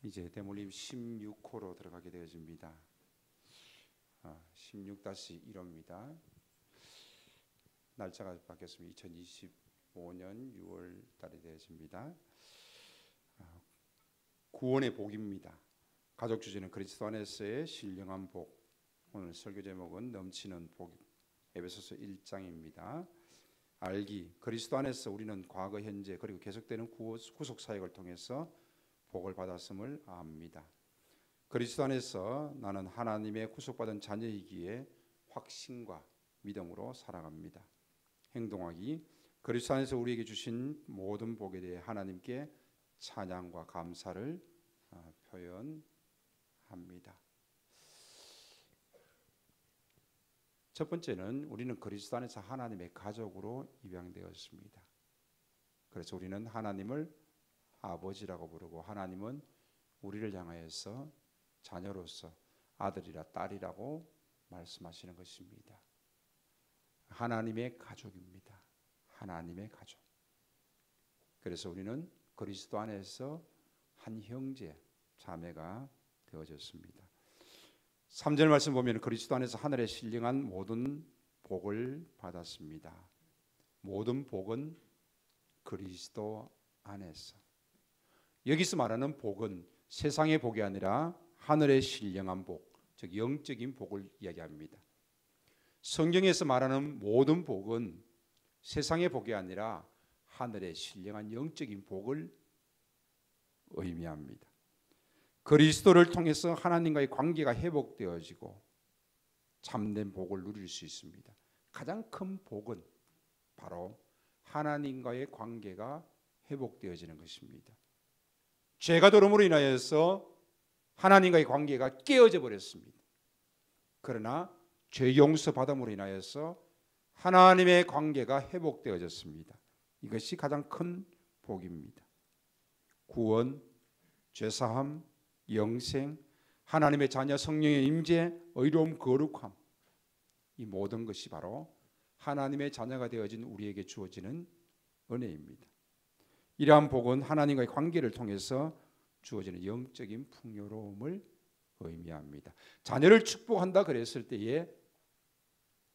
이제 대물림 16호로 들어가게 되어집니다. 16-1호입니다. 날짜가 바뀌었습니다. 2025년 6월 달이 되어집니다. 구원의 복입니다. 가족 주제는 그리스도 안에서의 신령한 복. 오늘 설교 제목은 넘치는 복, 에베소서 1장입니다. 알기, 그리스도 안에서 우리는 과거, 현재 그리고 계속되는 구속 사역을 통해서 복을 받았음을 압니다. 그리스도 안에서 나는 하나님의 구속받은 자녀이기에 확신과 믿음으로 살아갑니다. 행동하기, 그리스도 안에서 우리에게 주신 모든 복에 대해 하나님께 찬양과 감사를 표현합니다. 첫 번째는 우리는 그리스도 안에서 하나님의 가족으로 입양되었습니다. 그래서 우리는 하나님을 아버지라고 부르고 하나님은 우리를 향하여서 자녀로서 아들이라 딸이라고 말씀하시는 것입니다. 하나님의 가족입니다. 하나님의 가족. 그래서 우리는 그리스도 안에서 한 형제, 자매가 되어졌습니다. 3절 말씀 보면 그리스도 안에서 하늘에 신령한 모든 복을 받았습니다. 모든 복은 그리스도 안에서. 여기서 말하는 복은 세상의 복이 아니라 하늘의 신령한 복, 즉 영적인 복을 이야기합니다. 성경에서 말하는 모든 복은 세상의 복이 아니라 하늘의 신령한 영적인 복을 의미합니다. 그리스도를 통해서 하나님과의 관계가 회복되어지고 참된 복을 누릴 수 있습니다. 가장 큰 복은 바로 하나님과의 관계가 회복되어지는 것입니다. 죄가 들어옴으로 인하여서 하나님과의 관계가 깨어져 버렸습니다. 그러나 죄 용서 받음으로 인하여서 하나님의 관계가 회복되어졌습니다. 이것이 가장 큰 복입니다. 구원, 죄사함, 영생, 하나님의 자녀 성령의 임재, 의로움, 거룩함, 이 모든 것이 바로 하나님의 자녀가 되어진 우리에게 주어지는 은혜입니다. 이러한 복은 하나님과의 관계를 통해서 주어지는 영적인 풍요로움을 의미합니다. 자녀를 축복한다 그랬을 때에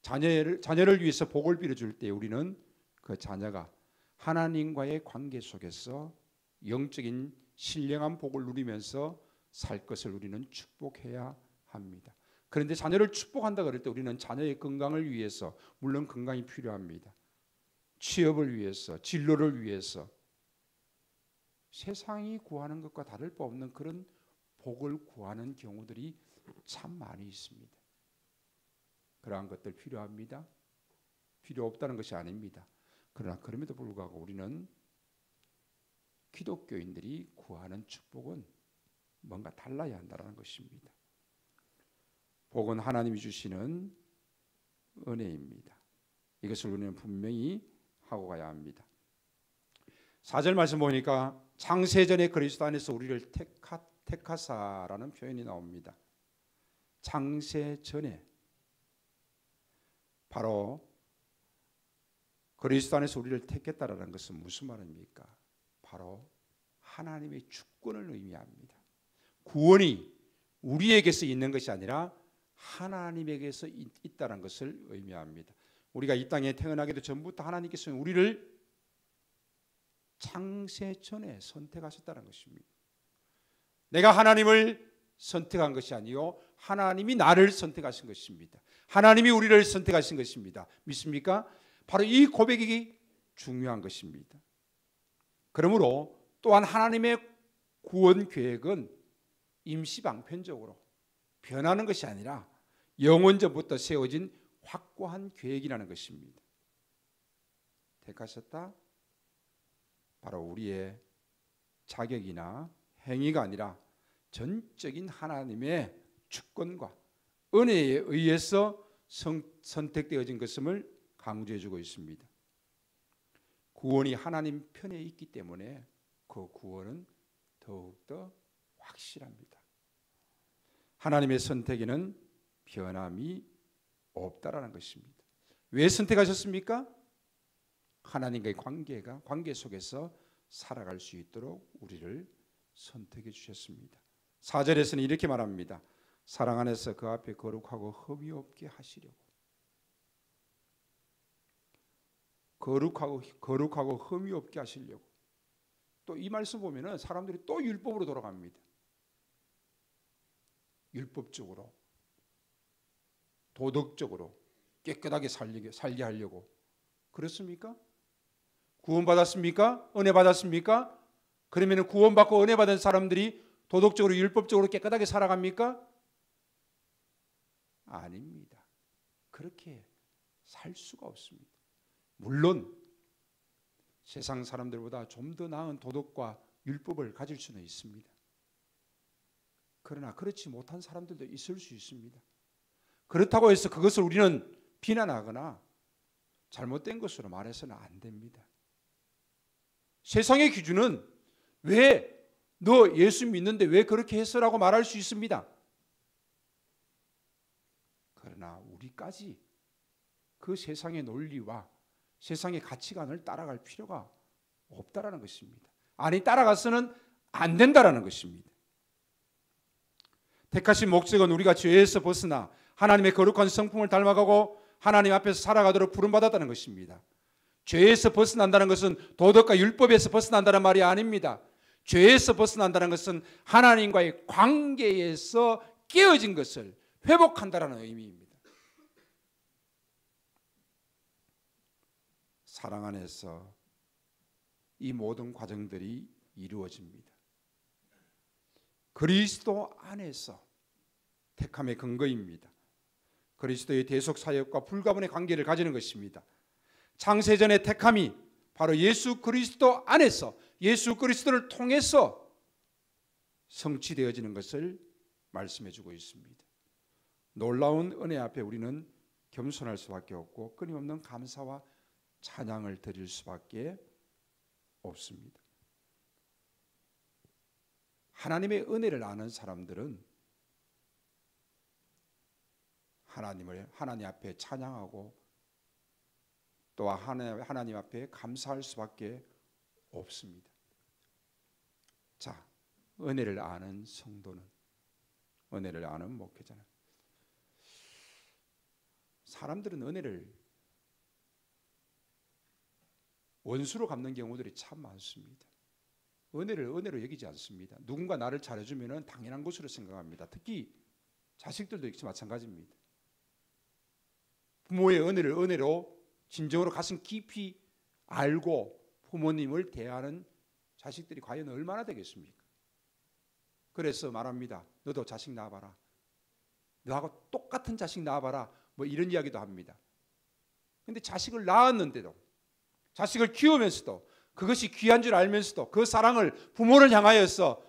자녀를 위해서 복을 빌어줄 때 우리는 그 자녀가 하나님과의 관계 속에서 영적인 신령한 복을 누리면서 살 것을 우리는 축복해야 합니다. 그런데 자녀를 축복한다 그럴 때 우리는 자녀의 건강을 위해서, 물론 건강이 필요합니다. 취업을 위해서, 진로를 위해서, 세상이 구하는 것과 다를 바 없는 그런 복을 구하는 경우들이 참 많이 있습니다. 그러한 것들 필요합니다. 필요 없다는 것이 아닙니다. 그러나 그럼에도 불구하고 우리는 기독교인들이 구하는 축복은 뭔가 달라야 한다는 것입니다. 복은 하나님이 주시는 은혜입니다. 이것을 우리는 분명히 하고 가야 합니다. 4절 말씀 보니까 창세전에 그리스도 안에서 우리를 택하사라는 표현이 나옵니다. 창세전에 바로 그리스도 안에서 우리를 택했다라는 것은 무슨 말입니까? 바로 하나님의 주권을 의미합니다. 구원이 우리에게서 있는 것이 아니라 하나님에게서 있다는 것을 의미합니다. 우리가 이 땅에 태어나기도 전부터 하나님께서 우리를 창세 전에 선택하셨다는 것입니다. 내가 하나님을 선택한 것이 아니요 하나님이 나를 선택하신 것입니다. 하나님이 우리를 선택하신 것입니다. 믿습니까? 바로 이 고백이 중요한 것입니다. 그러므로 또한 하나님의 구원 계획은 임시방편적으로 변하는 것이 아니라 영원전부터 세워진 확고한 계획이라는 것입니다. 택하셨다? 바로 우리의 자격이나 행위가 아니라 전적인 하나님의 주권과 은혜에 의해서 선택되어진 것임을 강조해주고 있습니다. 구원이 하나님 편에 있기 때문에 그 구원은 더욱더 확실합니다. 하나님의 선택에는 변함이 없다라는 것입니다. 왜 선택하셨습니까? 하나님과의 관계 속에서 살아갈 수 있도록 우리를 선택해 주셨습니다. 4절에서는 이렇게 말합니다. 사랑 안에서 그 앞에 거룩하고 흠이 없게 하시려고. 거룩하고 흠이 없게 하시려고. 또 이 말씀 보면은 사람들이 또 율법으로 돌아갑니다. 율법적으로, 도덕적으로 깨끗하게 살게 하려고. 그렇습니까? 구원받았습니까? 은혜 받았습니까? 그러면 구원받고 은혜 받은 사람들이 도덕적으로 율법적으로 깨끗하게 살아갑니까? 아닙니다. 그렇게 살 수가 없습니다. 물론 세상 사람들보다 좀 더 나은 도덕과 율법을 가질 수는 있습니다. 그러나 그렇지 못한 사람들도 있을 수 있습니다. 그렇다고 해서 그것을 우리는 비난하거나 잘못된 것으로 말해서는 안 됩니다. 세상의 기준은 왜 너 예수 믿는데 왜 그렇게 했어라고 말할 수 있습니다. 그러나 우리까지 그 세상의 논리와 세상의 가치관을 따라갈 필요가 없다라는 것입니다. 아니, 따라가서는 안 된다라는 것입니다. 택하신 목적은 우리가 죄에서 벗어나 하나님의 거룩한 성품을 닮아가고 하나님 앞에서 살아가도록 부름받았다는 것입니다. 죄에서 벗어난다는 것은 도덕과 율법에서 벗어난다는 말이 아닙니다. 죄에서 벗어난다는 것은 하나님과의 관계에서 깨어진 것을 회복한다는 의미입니다. 사랑 안에서 이 모든 과정들이 이루어집니다. 그리스도 안에서 택함의 근거입니다. 그리스도의 대속 사역과 불가분의 관계를 가지는 것입니다. 창세전의 택함이 바로 예수 그리스도 안에서 예수 그리스도를 통해서 성취되어지는 것을 말씀해 주고 있습니다. 놀라운 은혜 앞에 우리는 겸손할 수밖에 없고 끊임없는 감사와 찬양을 드릴 수밖에 없습니다. 하나님의 은혜를 아는 사람들은 하나님 앞에 찬양하고 또 하나님 앞에 감사할 수밖에 없습니다. 자, 은혜를 아는 성도는, 은혜를 아는 목회자는, 사람들은 은혜를 원수로 갚는 경우들이 참 많습니다. 은혜를 은혜로 여기지 않습니다. 누군가 나를 잘해주면 당연한 것으로 생각합니다. 특히 자식들도 역시 마찬가지입니다. 부모의 은혜를 은혜로 진정으로 가슴 깊이 알고 부모님을 대하는 자식들이 과연 얼마나 되겠습니까? 그래서 말합니다. 너도 자식 낳아봐라. 너하고 똑같은 자식 낳아봐라. 뭐 이런 이야기도 합니다. 그런데 자식을 낳았는데도, 자식을 키우면서도, 그것이 귀한 줄 알면서도 그 사랑을, 부모를 향하여서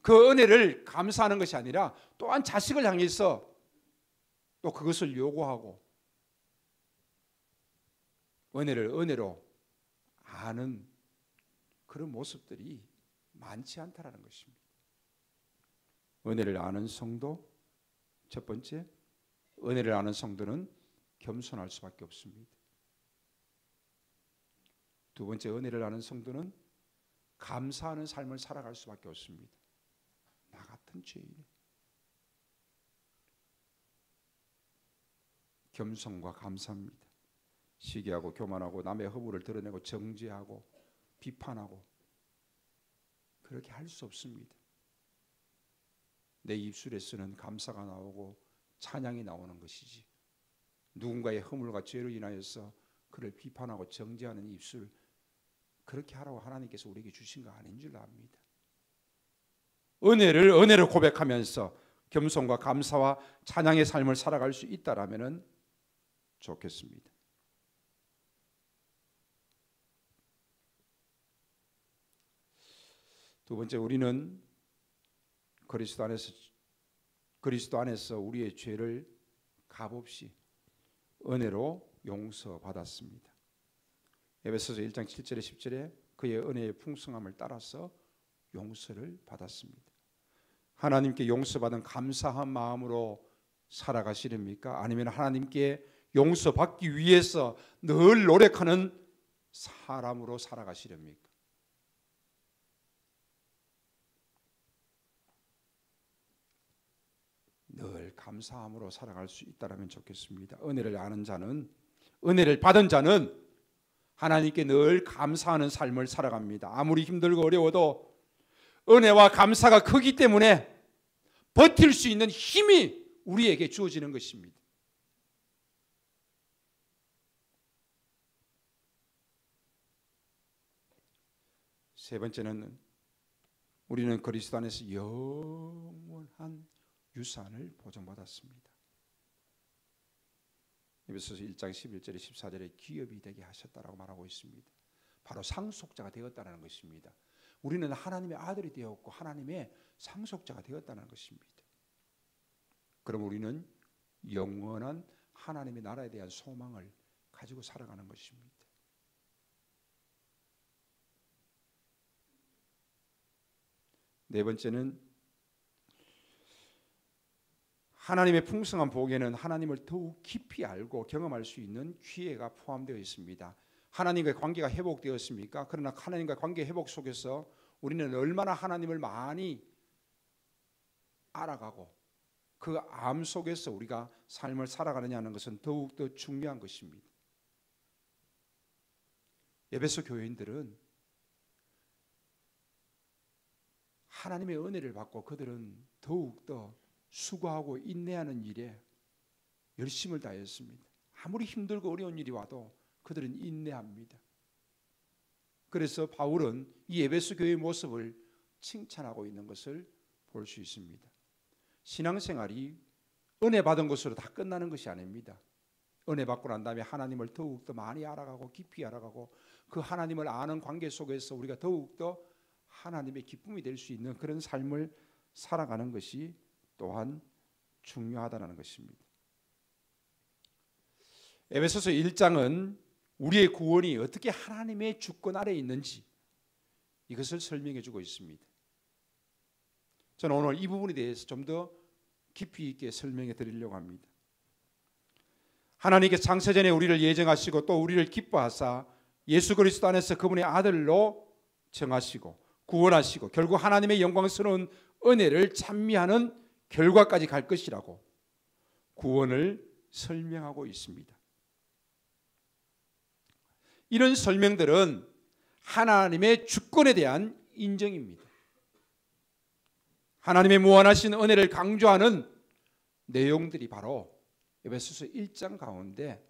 그 은혜를 감사하는 것이 아니라 또한 자식을 향해서 또 그것을 요구하고 은혜를 은혜로 아는 그런 모습들이 많지 않다라는 것입니다. 은혜를 아는 성도, 첫 번째, 은혜를 아는 성도는 겸손할 수밖에 없습니다. 두 번째, 은혜를 아는 성도는 감사하는 삶을 살아갈 수밖에 없습니다. 나 같은 죄인이. 겸손과 감사입니다. 시기하고 교만하고 남의 허물을 드러내고 정죄하고 비판하고 그렇게 할 수 없습니다. 내 입술에서는 감사가 나오고 찬양이 나오는 것이지, 누군가의 허물과 죄로 인하여서 그를 비판하고 정죄하는 입술, 그렇게 하라고 하나님께서 우리에게 주신 거 아닌 줄 압니다. 은혜를 은혜로 고백하면서 겸손과 감사와 찬양의 삶을 살아갈 수 있다라면 좋겠습니다. 두 번째, 우리는 그리스도 안에서 우리의 죄를 값없이 은혜로 용서받았습니다. 에베소서 1장 7절에 10절에 그의 은혜의 풍성함을 따라서 용서를 받았습니다. 하나님께 용서받은 감사한 마음으로 살아가시렵니까? 아니면 하나님께 용서받기 위해서 늘 노력하는 사람으로 살아가시렵니까? 늘 감사함으로 살아갈 수 있다면 좋겠습니다. 은혜를 아는 자는, 은혜를 받은 자는 하나님께 늘 감사하는 삶을 살아갑니다. 아무리 힘들고 어려워도 은혜와 감사가 크기 때문에 버틸 수 있는 힘이 우리에게 주어지는 것입니다. 세 번째는 우리는 그리스도 안에서 영원한 유산을 보장받았습니다. 에베소서 1장 11절에 14절에 기업이 되게 하셨다라고 말하고 있습니다. 바로 상속자가 되었다는 것입니다. 우리는 하나님의 아들이 되었고 하나님의 상속자가 되었다는 것입니다. 그럼 우리는 영원한 하나님의 나라에 대한 소망을 가지고 살아가는 것입니다. 네 번째는 하나님의 풍성한 복에는 하나님을 더욱 깊이 알고 경험할 수 있는 기회가 포함되어 있습니다. 하나님과의 관계가 회복되었습니까? 그러나 하나님과의 관계 회복 속에서 우리는 얼마나 하나님을 많이 알아가고 그 암 속에서 우리가 삶을 살아가느냐는 것은 더욱더 중요한 것입니다. 에베소 교회인들은 하나님의 은혜를 받고 그들은 더욱더 수고하고 인내하는 일에 열심을 다했습니다. 아무리 힘들고 어려운 일이 와도 그들은 인내합니다. 그래서 바울은 이 에베소 교회의 모습을 칭찬하고 있는 것을 볼 수 있습니다. 신앙생활이 은혜 받은 것으로 다 끝나는 것이 아닙니다. 은혜 받고 난 다음에 하나님을 더욱더 많이 알아가고 깊이 알아가고 그 하나님을 아는 관계 속에서 우리가 더욱더 하나님의 기쁨이 될 수 있는 그런 삶을 살아가는 것이 또한 중요하다는 것입니다. 에베소서 1장은 우리의 구원이 어떻게 하나님의 주권 아래에 있는지 이것을 설명해 주고 있습니다. 저는 오늘 이 부분에 대해서 좀 더 깊이 있게 설명해 드리려고 합니다. 하나님께 창세전에 우리를 예정하시고 또 우리를 기뻐하사 예수 그리스도 안에서 그분의 아들로 정하시고 구원하시고 결국 하나님의 영광스러운 은혜를 찬미하는 결과까지 갈 것이라고 구원을 설명하고 있습니다. 이런 설명들은 하나님의 주권에 대한 인정입니다. 하나님의 무한하신 은혜를 강조하는 내용들이 바로 에베소서 1장 가운데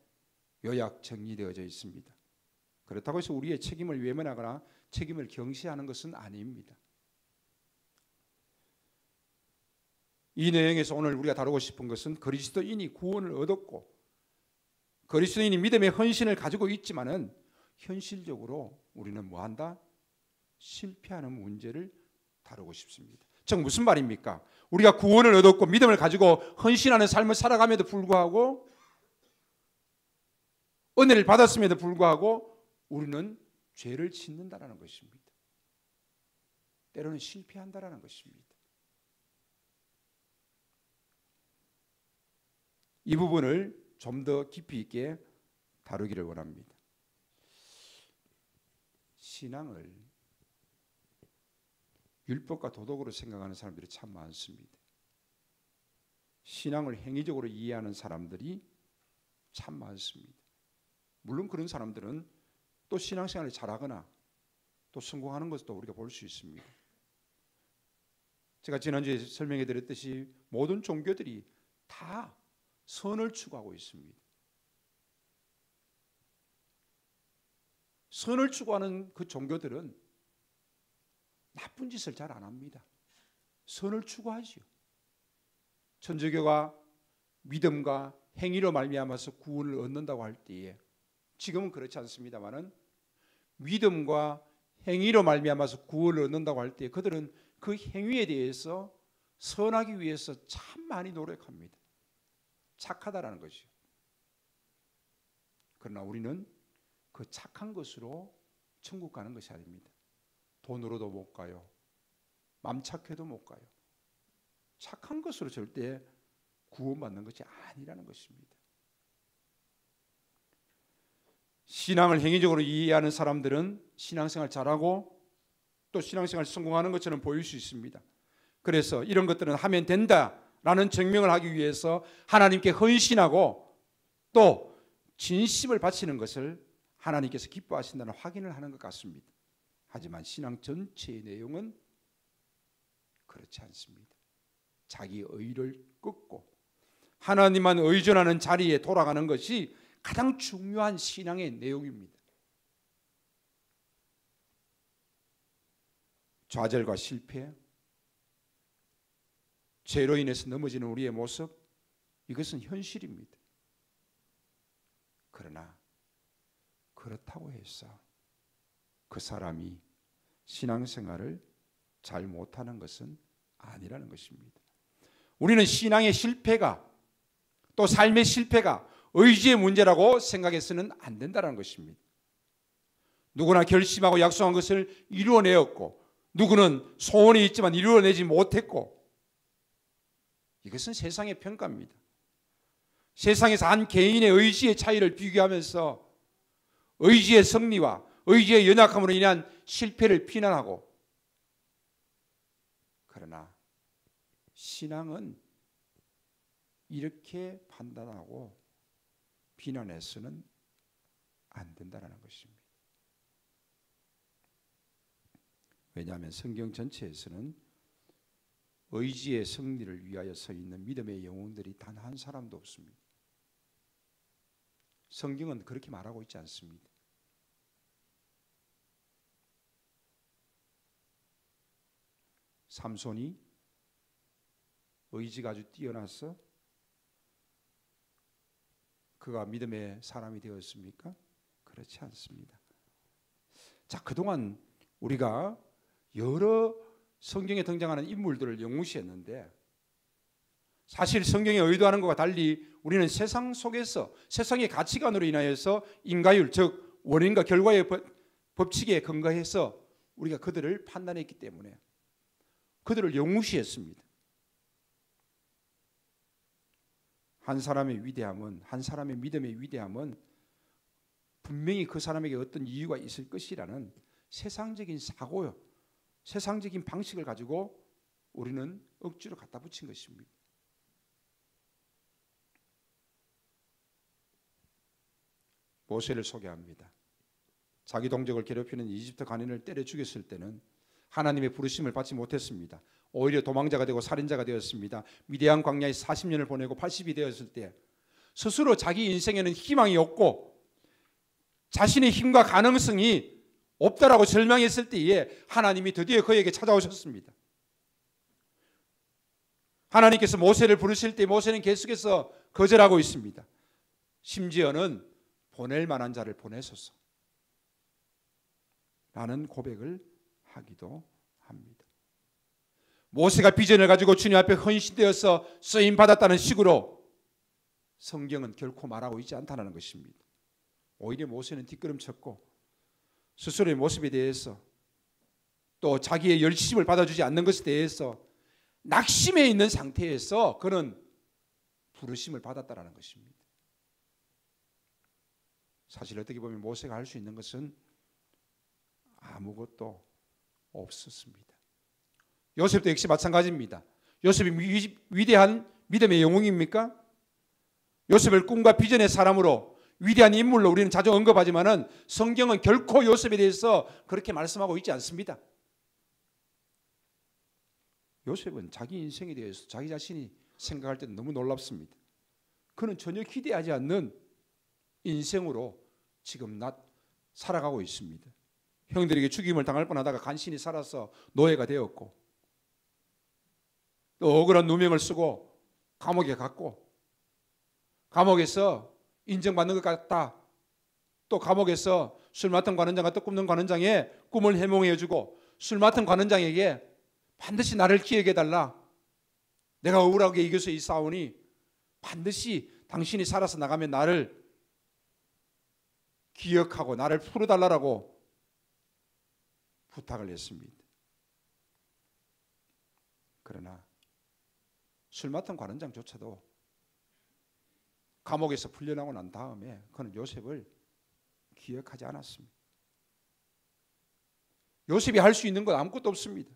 요약 정리되어져 있습니다. 그렇다고 해서 우리의 책임을 외면하거나 책임을 경시하는 것은 아닙니다. 이 내용에서 오늘 우리가 다루고 싶은 것은 그리스도인이 구원을 얻었고 그리스도인이 믿음의 헌신을 가지고 있지만은 현실적으로 우리는 뭐한다? 실패하는 문제를 다루고 싶습니다. 즉 무슨 말입니까? 우리가 구원을 얻었고 믿음을 가지고 헌신하는 삶을 살아감에도 불구하고 은혜를 받았음에도 불구하고 우리는 죄를 짓는다라는 것입니다. 때로는 실패한다라는 것입니다. 이 부분을 좀 더 깊이 있게 다루기를 원합니다. 신앙을 율법과 도덕으로 생각하는 사람들이 참 많습니다. 신앙을 행위적으로 이해하는 사람들이 참 많습니다. 물론 그런 사람들은 또 신앙생활을 잘하거나 또 성공하는 것도 우리가 볼 수 있습니다. 제가 지난주에 설명해 드렸듯이 모든 종교들이 다 선을 추구하고 있습니다. 선을 추구하는 그 종교들은 나쁜 짓을 잘 안 합니다. 선을 추구하지요. 천주교가 믿음과 행위로 말미암아서 구원을 얻는다고 할 때에 지금은 그렇지 않습니다만은 믿음과 행위로 말미암아서 구원을 얻는다고 할 때 그들은 그 행위에 대해서 선하기 위해서 참 많이 노력합니다. 착하다라는 것이요. 그러나 우리는 그 착한 것으로 천국 가는 것이 아닙니다. 돈으로도 못 가요. 맘 착해도 못 가요. 착한 것으로 절대 구원받는 것이 아니라는 것입니다. 신앙을 행위적으로 이해하는 사람들은 신앙생활 잘하고 또 신앙생활 성공하는 것처럼 보일 수 있습니다. 그래서 이런 것들은 하면 된다 라는 증명을 하기 위해서 하나님께 헌신하고 또 진심을 바치는 것을 하나님께서 기뻐하신다는 확인을 하는 것 같습니다. 하지만 신앙 전체의 내용은 그렇지 않습니다. 자기 의를 꺾고 하나님만 의존하는 자리에 돌아가는 것이 가장 중요한 신앙의 내용입니다. 좌절과 실패, 죄로 인해서 넘어지는 우리의 모습, 이것은 현실입니다. 그러나 그렇다고 해서 그 사람이 신앙생활을 잘 못하는 것은 아니라는 것입니다. 우리는 신앙의 실패가 또 삶의 실패가 의지의 문제라고 생각해서는 안 된다는 것입니다. 누구나 결심하고 약속한 것을 이루어내었고 누구는 소원이 있지만 이루어내지 못했고, 이것은 세상의 평가입니다. 세상에서 한 개인의 의지의 차이를 비교하면서 의지의 승리와 의지의 연약함으로 인한 실패를 비난하고, 그러나 신앙은 이렇게 판단하고 비난해서는 안 된다는 것입니다. 왜냐하면 성경 전체에서는 의지의 승리를 위하여 서 있는 믿음의 영웅들이 단 한 사람도 없습니다. 성경은 그렇게 말하고 있지 않습니다. 삼손이 의지가 아주 뛰어나서 그가 믿음의 사람이 되었습니까? 그렇지 않습니다. 자, 그동안 우리가 여러 성경에 등장하는 인물들을 영무시했는데, 사실 성경에 의도하는 것과 달리 우리는 세상 속에서 세상의 가치관으로 인하여서 인과율, 즉 원인과 결과의 법칙에 근거해서 우리가 그들을 판단했기 때문에 그들을 영무시했습니다. 한 사람의 위대함은, 한 사람의 믿음의 위대함은 분명히 그 사람에게 어떤 이유가 있을 것이라는 세상적인 사고요, 세상적인 방식을 가지고 우리는 억지로 갖다 붙인 것입니다. 모세를 소개합니다. 자기 동족을 괴롭히는 이집트 간인을 때려 죽였을 때는 하나님의 부르심을 받지 못했습니다. 오히려 도망자가 되고 살인자가 되었습니다. 미디안 광야에 40년을 보내고 80이 되었을 때 스스로 자기 인생에는 희망이 없고 자신의 힘과 가능성이 없다라고 절망했을 때에 하나님이 드디어 그에게 찾아오셨습니다. 하나님께서 모세를 부르실 때 모세는 계속해서 거절하고 있습니다. 심지어는 보낼 만한 자를 보내소서 라는 고백을 하기도 합니다. 모세가 비전을 가지고 주님 앞에 헌신되어서 쓰임받았다는 식으로 성경은 결코 말하고 있지 않다는 것입니다. 오히려 모세는 뒷걸음쳤고 스스로의 모습에 대해서 또 자기의 열심을 받아주지 않는 것에 대해서 낙심해 있는 상태에서 그는 부르심을 받았다는 것입니다. 사실 어떻게 보면 모세가 할 수 있는 것은 아무것도 없었습니다. 요셉도 역시 마찬가지입니다. 요셉이 위대한 믿음의 영웅입니까? 요셉을 꿈과 비전의 사람으로 위대한 인물로 우리는 자주 언급하지만은 성경은 결코 요셉에 대해서 그렇게 말씀하고 있지 않습니다. 요셉은 자기 인생에 대해서 자기 자신이 생각할 때는 너무 놀랍습니다. 그는 전혀 기대하지 않는 인생으로 지금 살아가고 있습니다. 형들에게 죽임을 당할 뻔하다가 간신히 살아서 노예가 되었고, 또 억울한 누명을 쓰고 감옥에 갔고, 감옥에서 인정받는 것 같다, 또 감옥에서 술 맡은 관원장과 떡 굽는 관원장의 꿈을 해몽해주고 술 맡은 관원장에게 반드시 나를 기억해달라, 내가 억울하게 이겨서 이 싸우니 반드시 당신이 살아서 나가면 나를 기억하고 나를 풀어달라고 부탁을 했습니다. 그러나 술 맡은 관원장조차도 감옥에서 풀려나고 난 다음에 그는 요셉을 기억하지 않았습니다. 요셉이 할 수 있는 건 아무것도 없습니다.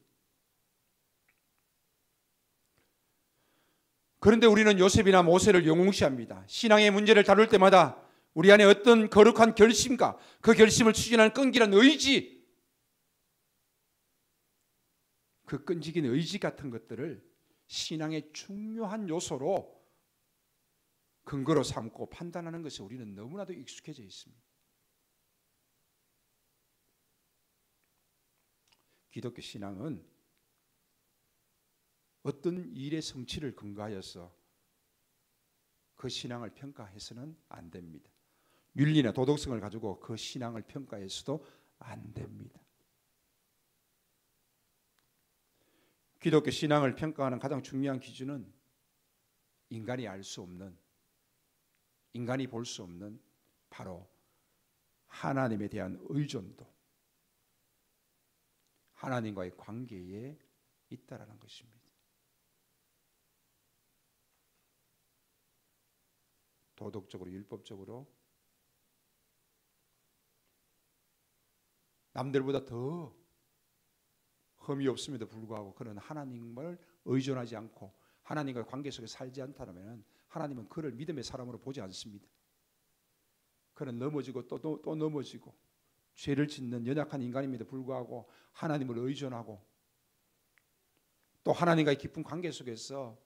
그런데 우리는 요셉이나 모세를 영웅시합니다. 신앙의 문제를 다룰 때마다 우리 안에 어떤 거룩한 결심과 그 결심을 추진하는 끈기란 의지, 그 끈질긴 의지 같은 것들을 신앙의 중요한 요소로 근거로 삼고 판단하는 것이 우리는 너무나도 익숙해져 있습니다. 기독교 신앙은 어떤 일의 성취를 근거하여서 그 신앙을 평가해서는 안 됩니다. 윤리나 도덕성을 가지고 그 신앙을 평가해서도 안 됩니다. 기독교 신앙을 평가하는 가장 중요한 기준은 인간이 알 수 없는, 인간이 볼 수 없는 바로 하나님에 대한 의존도, 하나님과의 관계에 있다라는 것입니다. 도덕적으로, 율법적으로 남들보다 더 흠이 없음에도 불구하고 그는 하나님을 의존하지 않고 하나님과의 관계 속에 살지 않다면 하나님은 그를 믿음의 사람으로 보지 않습니다. 그는 넘어지고 또 넘어지고 죄를 짓는 연약한 인간임에도 불구하고 하나님을 의존하고 또 하나님과의 깊은 관계 속에서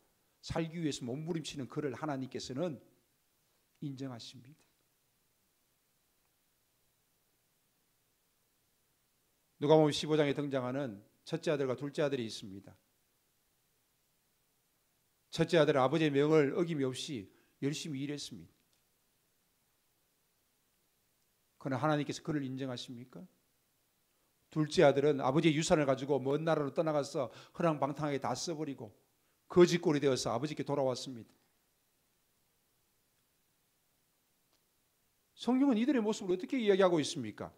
살기 위해서 몸부림치는 그를 하나님께서는 인정하십니다. 누가복음 15장에 등장하는 첫째 아들과 둘째 아들이 있습니다. 첫째 아들은 아버지의 명을 어김이 없이 열심히 일했습니다. 그러나 하나님께서 그를 인정하십니까? 둘째 아들은 아버지의 유산을 가지고 먼 나라로 떠나가서 허랑방탕하게 다 써버리고 거지꼴이 되어서 아버지께 돌아왔습니다. 성경은 이들의 모습을 어떻게 이야기하고 있습니까?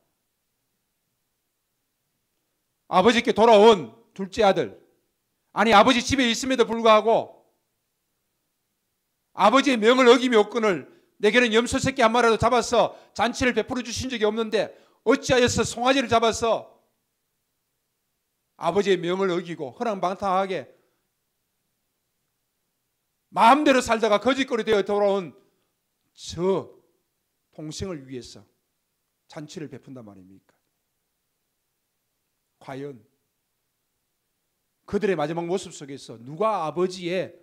아버지께 돌아온 둘째 아들, 아니 아버지 집에 있음에도 불구하고 아버지의 명을 어김이 없거늘 내게는 염소 새끼 한 마리라도 잡아서 잔치를 베풀어 주신 적이 없는데 어찌하여서 송아지를 잡아서 아버지의 명을 어기고 허랑방탕하게 마음대로 살다가 거짓거리 되어 돌아온 저 동생을 위해서 잔치를 베푼단 말입니까? 과연 그들의 마지막 모습 속에서 누가 아버지의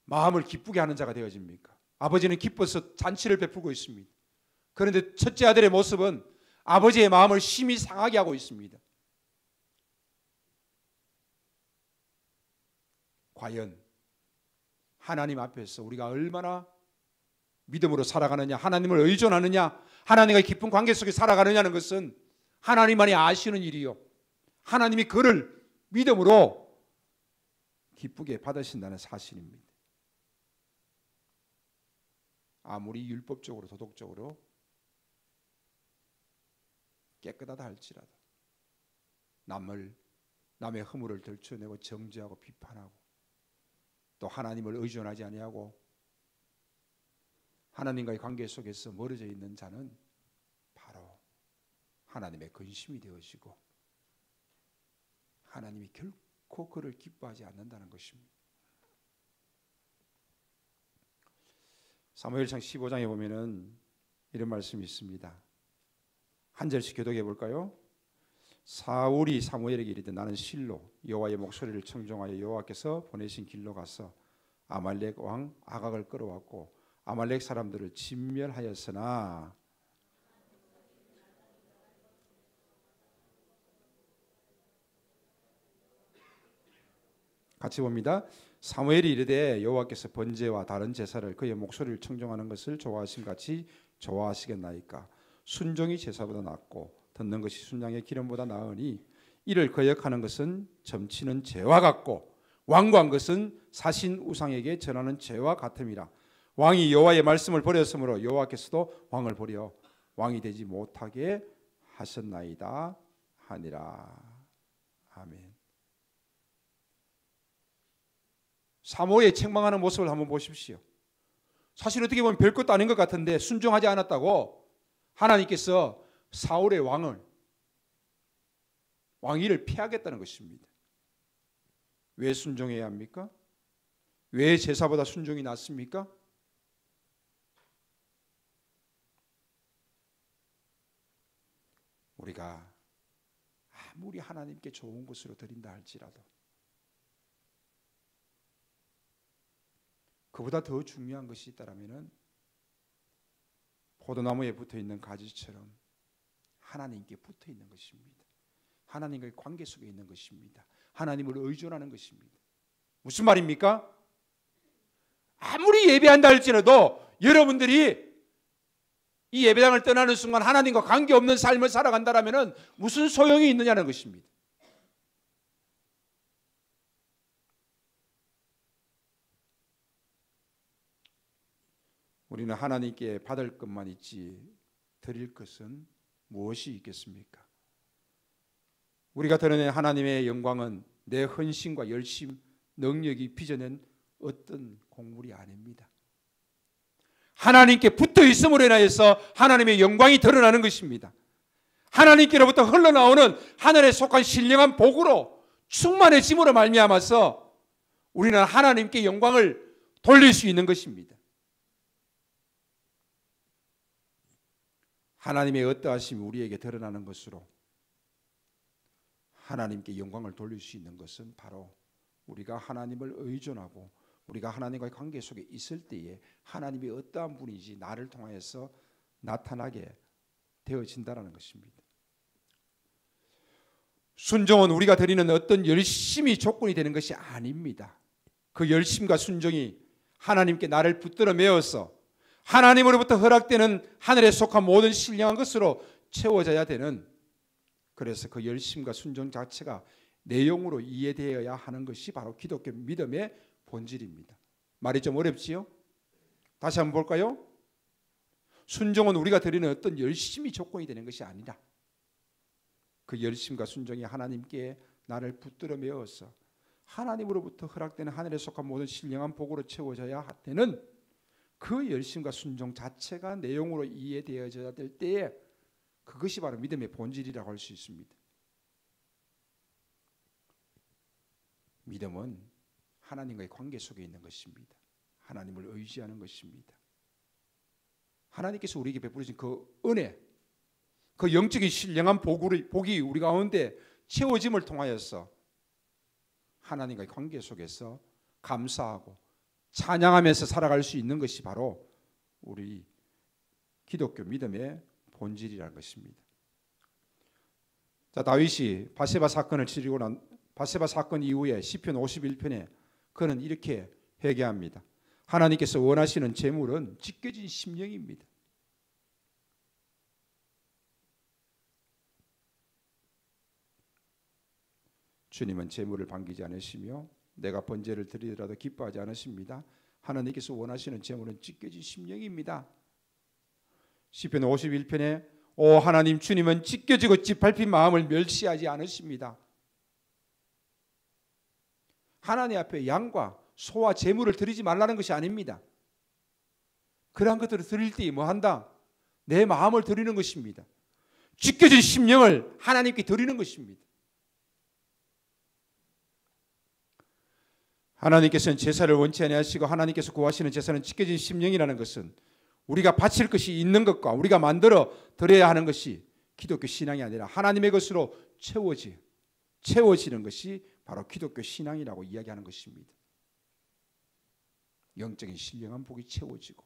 마음을 기쁘게 하는 자가 되어집니까? 아버지는 기뻐서 잔치를 베푸고 있습니다. 그런데 첫째 아들의 모습은 아버지의 마음을 심히 상하게 하고 있습니다. 과연 하나님 앞에서 우리가 얼마나 믿음으로 살아가느냐, 하나님을 의존하느냐, 하나님과의 깊은 관계 속에 살아가느냐는 것은 하나님만이 아시는 일이요, 하나님이 그를 믿음으로 기쁘게 받으신다는 사실입니다. 아무리 율법적으로 도덕적으로 깨끗하다 할지라도 남의 허물을 들춰내고 정죄하고 비판하고 또 하나님을 의존하지 아니하고 하나님과의 관계 속에서 멀어져 있는 자는 바로 하나님의 근심이 되어지고 하나님이 결코 그를 기뻐하지 않는다는 것입니다. 사무엘상 15장에 보면은 이런 말씀이 있습니다. 한 절씩 교독해 볼까요? 사울이 사무엘에게 이르되 나는 실로 여호와의 목소리를 청종하여 여호와께서 보내신 길로 가서 아말렉 왕 아각을 끌어왔고 아말렉 사람들을 진멸하였으나 같이 봅니다. 사무엘이 이르되 여호와께서 번제와 다른 제사를 그의 목소리를 청종하는 것을 좋아하신 같이 좋아하시겠나이까. 순종이 제사보다 낫고 듣는 것이 순양의 기름보다 나으니 이를 거역하는 것은 점치는 죄와 같고 완고한 것은 사신 우상에게 전하는 죄와 같음이라. 왕이 여호와의 말씀을 버렸으므로 여호와께서도 왕을 버려 왕이 되지 못하게 하셨나이다 하니라. 아멘. 사무엘의 책망하는 모습을 한번 보십시오. 사실 어떻게 보면 별것도 아닌 것 같은데 순종하지 않았다고 하나님께서 사울의 왕위를 폐하겠다는 것입니다. 왜 순종해야 합니까? 왜 제사보다 순종이 낫습니까? 우리가 아무리 하나님께 좋은 것으로 드린다 할지라도 그보다 더 중요한 것이 있다면 포도나무에 붙어있는 가지처럼 하나님께 붙어있는 것입니다. 하나님과의 관계 속에 있는 것입니다. 하나님을 의존하는 것입니다. 무슨 말입니까? 아무리 예배한다 할지라도 여러분들이 이 예배당을 떠나는 순간 하나님과 관계없는 삶을 살아간다면 무슨 소용이 있느냐는 것입니다. 우리는 하나님께 받을 것만 있지 드릴 것은 무엇이 있겠습니까? 우리가 드러낸 하나님의 영광은 내 헌신과 열심, 능력이 빚어낸 어떤 곡물이 아닙니다. 하나님께 붙어 있음으로 인하여서 하나님의 영광이 드러나는 것입니다. 하나님께로부터 흘러나오는 하늘에 속한 신령한 복으로 충만해짐으로 말미암아서 우리는 하나님께 영광을 돌릴 수 있는 것입니다. 하나님의 어떠하심이 우리에게 드러나는 것으로 하나님께 영광을 돌릴 수 있는 것은 바로 우리가 하나님을 의존하고 우리가 하나님과의 관계 속에 있을 때에 하나님이 어떠한 분인지 나를 통하여서 나타나게 되어진다는 것입니다. 순종은 우리가 드리는 어떤 열심이 조건이 되는 것이 아닙니다. 그 열심과 순종이 하나님께 나를 붙들어 메어서 하나님으로부터 허락되는 하늘에 속한 모든 신령한 것으로 채워져야 되는, 그래서 그 열심과 순종 자체가 내용으로 이해되어야 하는 것이 바로 기독교 믿음의 본질입니다. 말이 좀 어렵지요? 다시 한번 볼까요? 순종은 우리가 드리는 어떤 열심이 조건이 되는 것이 아니라 그 열심과 순종이 하나님께 나를 붙들어 메어서 하나님으로부터 허락되는 하늘에 속한 모든 신령한 복으로 채워져야 되는 그 열심과 순종 자체가 내용으로 이해되어져야 될 때에 그것이 바로 믿음의 본질이라고 할 수 있습니다. 믿음은 하나님과의 관계 속에 있는 것입니다. 하나님을 의지하는 것입니다. 하나님께서 우리에게 베풀으신 그 은혜, 그 영적인 신령한 복이 우리 가운데 채워짐을 통하여서 하나님과의 관계 속에서 감사하고 찬양하면서 살아갈 수 있는 것이 바로 우리 기독교 믿음의 본질이라는 것입니다. 자, 다윗이 바세바 사건을 치르고 난 바세바 사건 이후에 시편 51편에 그는 이렇게 회개합니다. 하나님께서 원하시는 제물은 찢겨진 심령입니다. 주님은 제물을 반기지 않으시며 내가 번제를 드리더라도 기뻐하지 않으십니다. 하나님께서 원하시는 제물은 찢겨진 심령입니다. 시편 51편에 오 하나님, 주님은 찢겨지고 찢밟힌 마음을 멸시하지 않으십니다. 하나님 앞에 양과 소와 제물을 드리지 말라는 것이 아닙니다. 그러한 것들을 드릴 때 뭐 한다? 내 마음을 드리는 것입니다. 찢겨진 심령을 하나님께 드리는 것입니다. 하나님께서는 제사를 원치 아니하시고 하나님께서 구하시는 제사는 찢겨진 심령이라는 것은 우리가 바칠 것이 있는 것과 우리가 만들어 드려야 하는 것이 기독교 신앙이 아니라 하나님의 것으로 채워지는 것이 바로 기독교 신앙이라고 이야기하는 것입니다. 영적인 신령한 복이 채워지고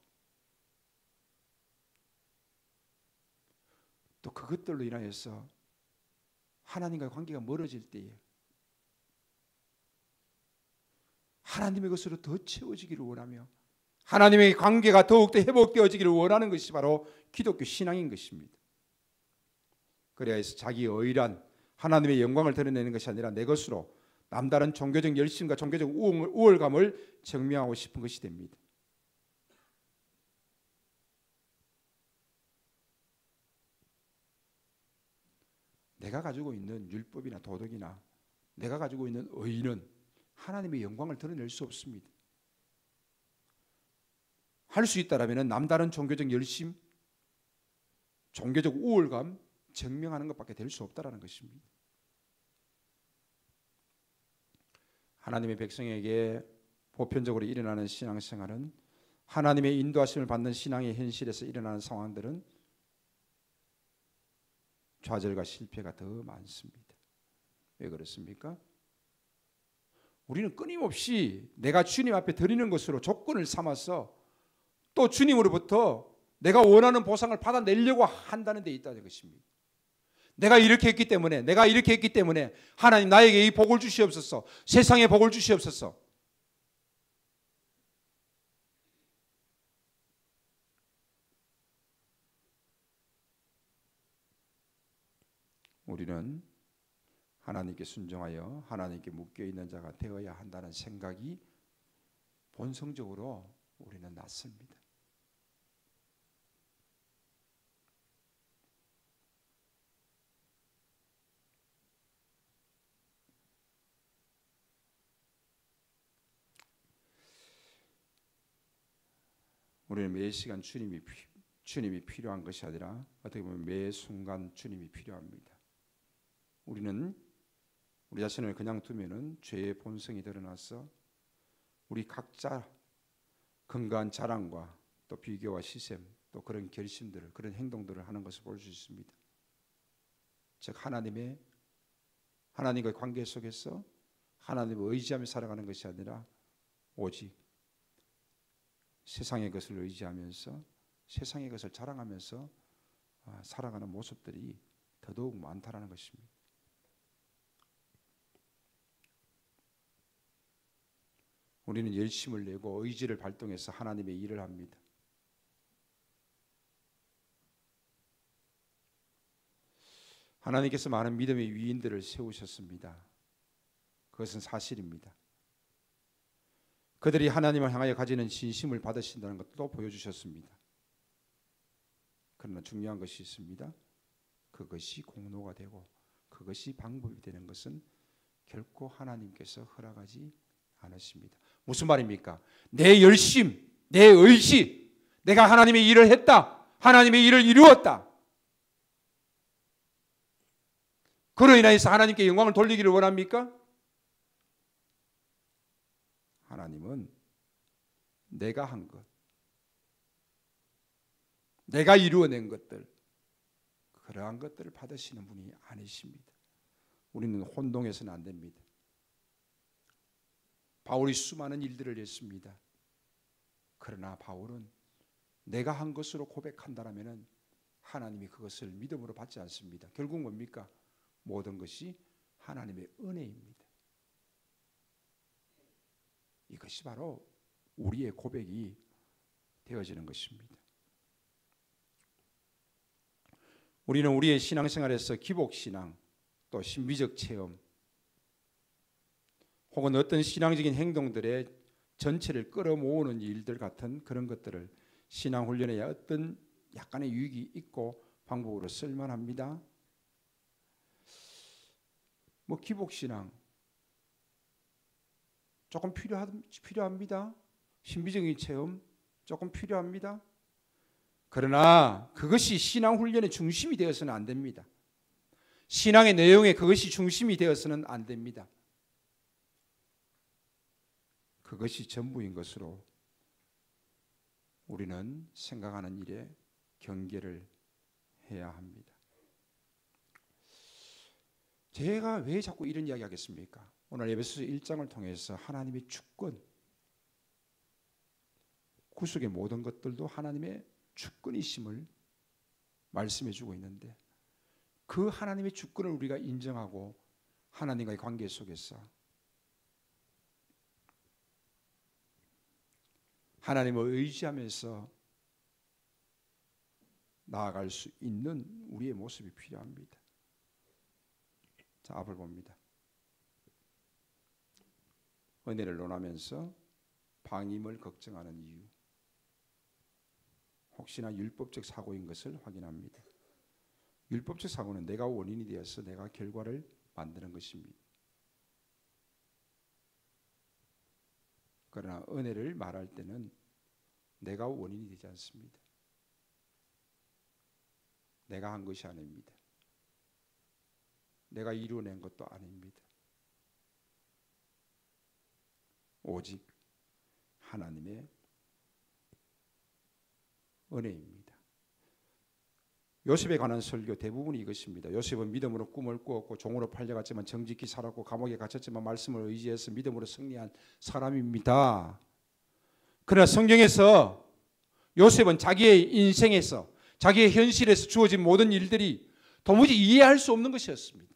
또 그것들로 인하여서 하나님과의 관계가 멀어질 때에 하나님의 것으로 더 채워지기를 원하며 하나님의 관계가 더욱더 회복되어지기를 원하는 것이 바로 기독교 신앙인 것입니다. 그래야 해서 자기 의란 하나님의 영광을 드러내는 것이 아니라 내 것으로 남다른 종교적 열심과 종교적 우월감을 증명하고 싶은 것이 됩니다. 내가 가지고 있는 율법이나 도덕이나 내가 가지고 있는 의는 하나님의 영광을 드러낼 수 없습니다. 할 수 있다라면 남다른 종교적 열심, 종교적 우월감 증명하는 것밖에 될 수 없다라는 것입니다. 하나님의 백성에게 보편적으로 일어나는 신앙생활은 하나님의 인도하심을 받는 신앙의 현실에서 일어나는 상황들은 좌절과 실패가 더 많습니다. 왜 그렇습니까? 우리는 끊임없이 내가 주님 앞에 드리는 것으로 조건을 삼아서 또 주님으로부터 내가 원하는 보상을 받아내려고 한다는 데 있다는 것입니다. 내가 이렇게 했기 때문에 하나님 나에게 이 복을 주시옵소서, 세상에 복을 주시옵소서. 우리는 하나님께 순종하여 하나님께 묶여있는 자가 되어야 한다는 생각이 본성적으로 우리는 낳습니다. 우리는 매 시간 주님이 필요한 것이 아니라 어떻게 보면 매 순간 주님이 필요합니다. 우리는 우리 자신을 그냥 두면은 죄의 본성이 드러나서 우리 각자 근거한 자랑과 또 비교와 시샘 또 그런 결심들을 그런 행동들을 하는 것을 볼 수 있습니다. 즉 하나님과의 관계 속에서 하나님을 의지하며 살아가는 것이 아니라 오직 세상의 것을 의지하면서 세상의 것을 자랑하면서 살아가는 모습들이 더더욱 많다라는 것입니다. 우리는 열심을 내고 의지를 발동해서 하나님의 일을 합니다. 하나님께서 많은 믿음의 위인들을 세우셨습니다. 그것은 사실입니다. 그들이 하나님을 향하여 가지는 진심을 받으신다는 것도 보여주셨습니다. 그러나 중요한 것이 있습니다. 그것이 공로가 되고 그것이 방법이 되는 것은 결코 하나님께서 허락하지 않으십니다. 무슨 말입니까? 내 열심, 내 의지, 내가 하나님의 일을 했다, 하나님의 일을 이루었다, 그로 인해서 하나님께 영광을 돌리기를 원합니까? 하나님은 내가 한 것, 내가 이루어낸 것들, 그러한 것들을 받으시는 분이 아니십니다. 우리는 혼동해서는 안 됩니다. 바울이 수많은 일들을 했습니다. 그러나 바울은 내가 한 것으로 고백한다면 하나님이 그것을 믿음으로 받지 않습니다. 결국 뭡니까? 모든 것이 하나님의 은혜입니다. 이것이 바로 우리의 고백이 되어지는 것입니다. 우리는 우리의 신앙생활에서 기복신앙, 또 신비적 체험, 혹은 어떤 신앙적인 행동들의 전체를 끌어모으는 일들 같은 그런 것들을 신앙훈련에 어떤 약간의 유익이 있고 방법으로 쓸만합니다. 기복신앙 조금 필요합니다. 신비적인 체험 조금 필요합니다. 그러나 그것이 신앙훈련의 중심이 되어서는 안 됩니다. 신앙의 내용에 그것이 중심이 되어서는 안 됩니다. 그것이 전부인 것으로 우리는 생각하는 일에 경계를 해야 합니다. 제가 왜 자꾸 이런 이야기 하겠습니까? 오늘 에베소서 1장을 통해서 하나님의 주권, 구속의 모든 것들도 하나님의 주권이심을 말씀해 주고 있는데 그 하나님의 주권을 우리가 인정하고 하나님과의 관계 속에서 하나님을 의지하면서 나아갈 수 있는 우리의 모습이 필요합니다. 자, 앞을 봅니다. 은혜를 논하면서 방임을 걱정하는 이유, 혹시나 율법적 사고인 것을 확인합니다. 율법적 사고는 내가 원인이 되어서 내가 결과를 만드는 것입니다. 그러나 은혜를 말할 때는 내가 원인이 되지 않습니다. 내가 한 것이 아닙니다. 내가 이루어낸 것도 아닙니다. 오직 하나님의 은혜입니다. 요셉에 관한 설교 대부분이 이것입니다. 요셉은 믿음으로 꿈을 꾸었고 종으로 팔려갔지만 정직히 살았고 감옥에 갇혔지만 말씀을 의지해서 믿음으로 승리한 사람입니다. 그러나 성경에서 요셉은 자기의 인생에서 자기의 현실에서 주어진 모든 일들이 도무지 이해할 수 없는 것이었습니다.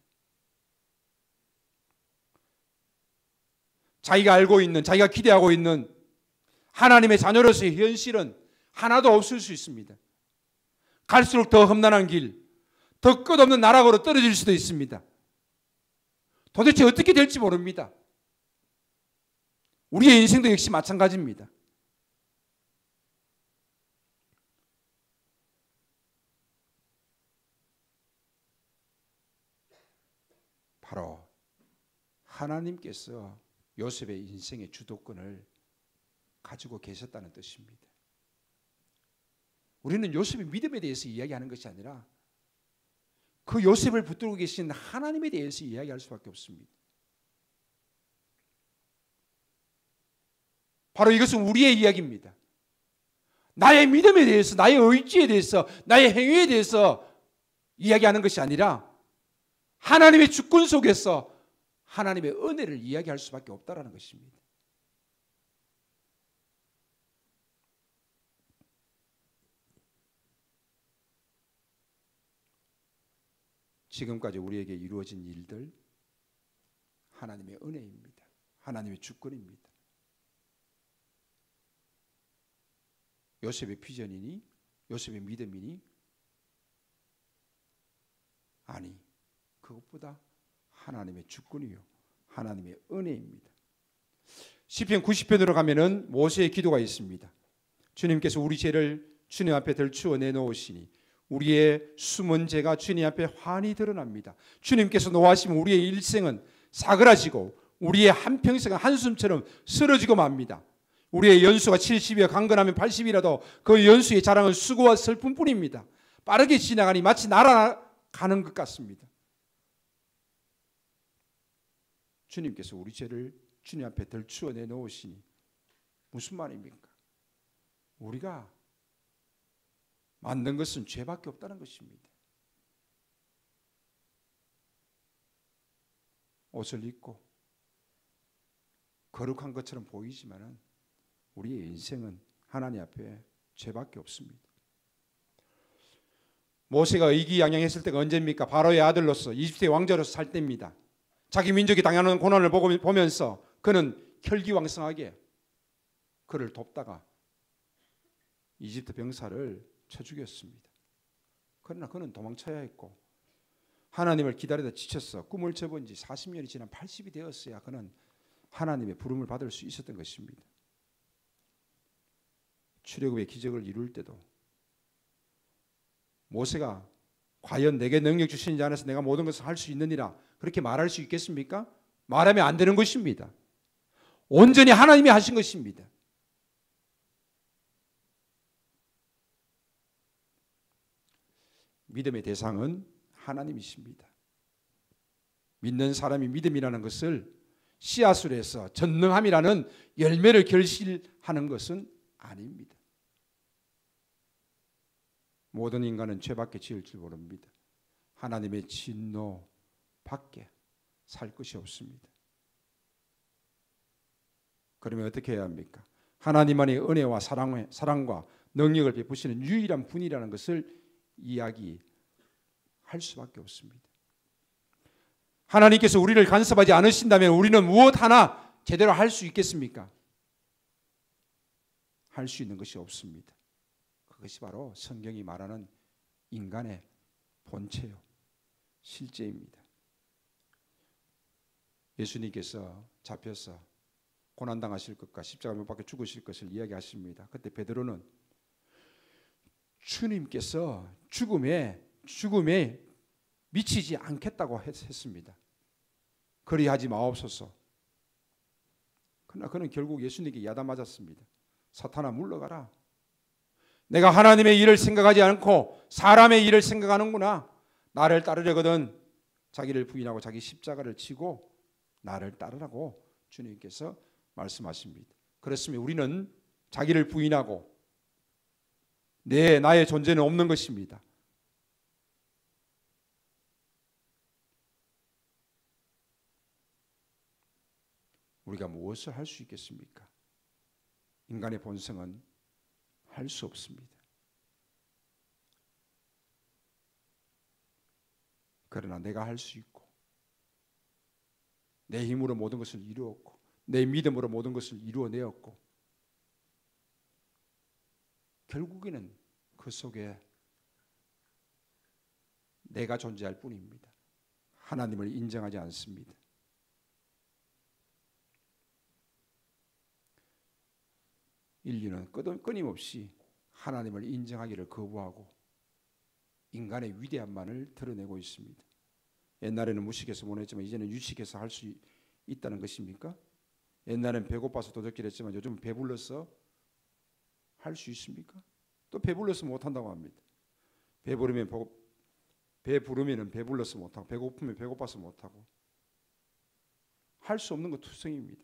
자기가 알고 있는, 자기가 기대하고 있는 하나님의 자녀로서의 현실은 하나도 없을 수 있습니다. 갈수록 더 험난한 길, 더 끝없는 나락으로 떨어질 수도 있습니다. 도대체 어떻게 될지 모릅니다. 우리의 인생도 역시 마찬가지입니다. 바로 하나님께서 요셉의 인생의 주도권을 가지고 계셨다는 뜻입니다. 우리는 요셉의 믿음에 대해서 이야기하는 것이 아니라 그 요셉을 붙들고 계신 하나님에 대해서 이야기할 수밖에 없습니다. 바로 이것은 우리의 이야기입니다. 나의 믿음에 대해서, 나의 의지에 대해서, 나의 행위에 대해서 이야기하는 것이 아니라 하나님의 주권 속에서 하나님의 은혜를 이야기할 수밖에 없다는 것입니다. 지금까지 우리에게 이루어진 일들 하나님의 은혜입니다. 하나님의 주권입니다. 요셉의 비전이니 요셉의 믿음이니 아니, 그것보다 하나님의 주권이요 하나님의 은혜입니다. 시편 90편으로 가면은 모세의 기도가 있습니다. 주님께서 우리 죄를 주님 앞에 들추어 내놓으시니 우리의 숨은 죄가 주님 앞에 환히 드러납니다. 주님께서 노하시면 우리의 일생은 사그라지고 우리의 한평생은 한숨처럼 쓰러지고 맙니다. 우리의 연수가 70이여 강건하면 80이라도 그 연수의 자랑은 수고와 슬픔뿐입니다. 빠르게 지나가니 마치 날아가는 것 같습니다. 주님께서 우리 죄를 주님 앞에 들추어 내놓으시니 무슨 말입니까? 우리가 만든 것은 죄밖에 없다는 것입니다. 옷을 입고 거룩한 것처럼 보이지만은 우리의 인생은 하나님 앞에 죄밖에 없습니다. 모세가 의기양양했을 때가 언제입니까? 바로의 아들로서 이집트의 왕자로서 살 때입니다. 자기 민족이 당하는 고난을 보면서 그는 혈기왕성하게 그를 돕다가 이집트 병사를 쳐 죽였습니다. 그러나 그는 도망쳐야 했고 하나님을 기다리다 지쳤어. 꿈을 접은 지 40년이 지난 80이 되었어야 그는 하나님의 부름을 받을 수 있었던 것입니다. 출애굽의 기적을 이룰 때도 모세가 과연 내게 능력 주신 자 안에서 내가 모든 것을 할 수 있느니라 그렇게 말할 수 있겠습니까? 말하면 안 되는 것입니다. 온전히 하나님이 하신 것입니다. 믿음의 대상은 하나님이십니다. 믿는 사람이 믿음이라는 것을 씨앗으로 해서 전능함이라는 열매를 결실하는 것은 아닙니다. 모든 인간은 죄밖에 지을 줄 모릅니다. 하나님의 진노 밖에 살 것이 없습니다. 그러면 어떻게 해야 합니까? 하나님만의 은혜와 사랑과 능력을 베푸시는 유일한 분이라는 것을 이야기할 수밖에 없습니다. 하나님께서 우리를 간섭하지 않으신다면 우리는 무엇 하나 제대로 할 수 있겠습니까? 할 수 있는 것이 없습니다. 그것이 바로 성경이 말하는 인간의 본체요 실제입니다. 예수님께서 잡혀서 고난당하실 것과 십자가 못 박혀 죽으실 것을 이야기하십니다. 그때 베드로는 주님께서 죽음에 미치지 않겠다고 했습니다. 그리하지 마옵소서. 그러나 그는 결국 예수님께 야단맞았습니다. 사탄아 물러가라. 내가 하나님의 일을 생각하지 않고 사람의 일을 생각하는구나. 나를 따르려거든 자기를 부인하고 자기 십자가를 지고 나를 따르라고 주님께서 말씀하십니다. 그렇으면 우리는 자기를 부인하고 나의 존재는 없는 것입니다. 우리가 무엇을 할 수 있겠습니까? 인간의 본성은 할 수 없습니다. 그러나 내가 할 수 있고 내 힘으로 모든 것을 이루었고 내 믿음으로 모든 것을 이루어내었고 결국에는 그 속에 내가 존재할 뿐입니다. 하나님을 인정하지 않습니다. 인류는 끊임없이 하나님을 인정하기를 거부하고 인간의 위대함만을 드러내고 있습니다. 옛날에는 무식해서 못했지만 이제는 유식해서 할 수 있다는 것입니까? 옛날엔 배고파서 도적질했지만 요즘은 배불러서 할 수 있습니까? 또 배불러서 못한다고 합니다. 배부르면 배불러서 못하고 배고프면 배고파서 못하고 할 수 없는 것 투성입니다.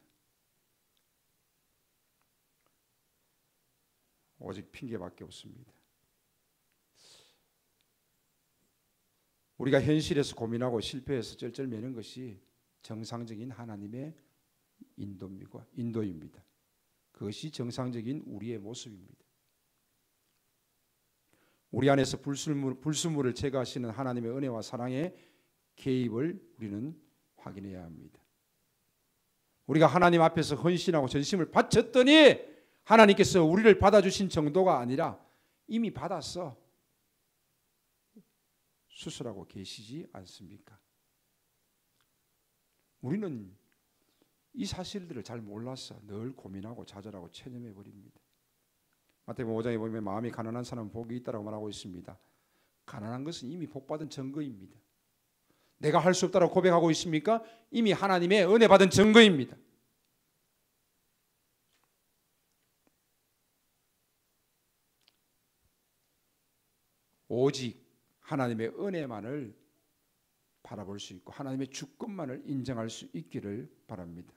오직 핑계밖에 없습니다. 우리가 현실에서 고민하고 실패해서 쩔쩔매는 것이 정상적인 하나님의 인도입니다. 그것이 정상적인 우리의 모습입니다. 우리 안에서 불순물을 제거하시는 하나님의 은혜와 사랑의 개입을 우리는 확인해야 합니다. 우리가 하나님 앞에서 헌신하고 전심을 바쳤더니 하나님께서 우리를 받아주신 정도가 아니라 이미 받았어 수술하고 계시지 않습니까? 우리는 이 사실들을 잘 몰라서 늘 고민하고 좌절하고 체념해 버립니다. 마태복음 5장에 보면 마음이 가난한 사람은 복이 있다라고 말하고 있습니다. 가난한 것은 이미 복받은 증거입니다. 내가 할 수 없다고 고백하고 있습니까? 이미 하나님의 은혜 받은 증거입니다. 오직 하나님의 은혜만을 바라볼 수 있고 하나님의 주권만을 인정할 수 있기를 바랍니다.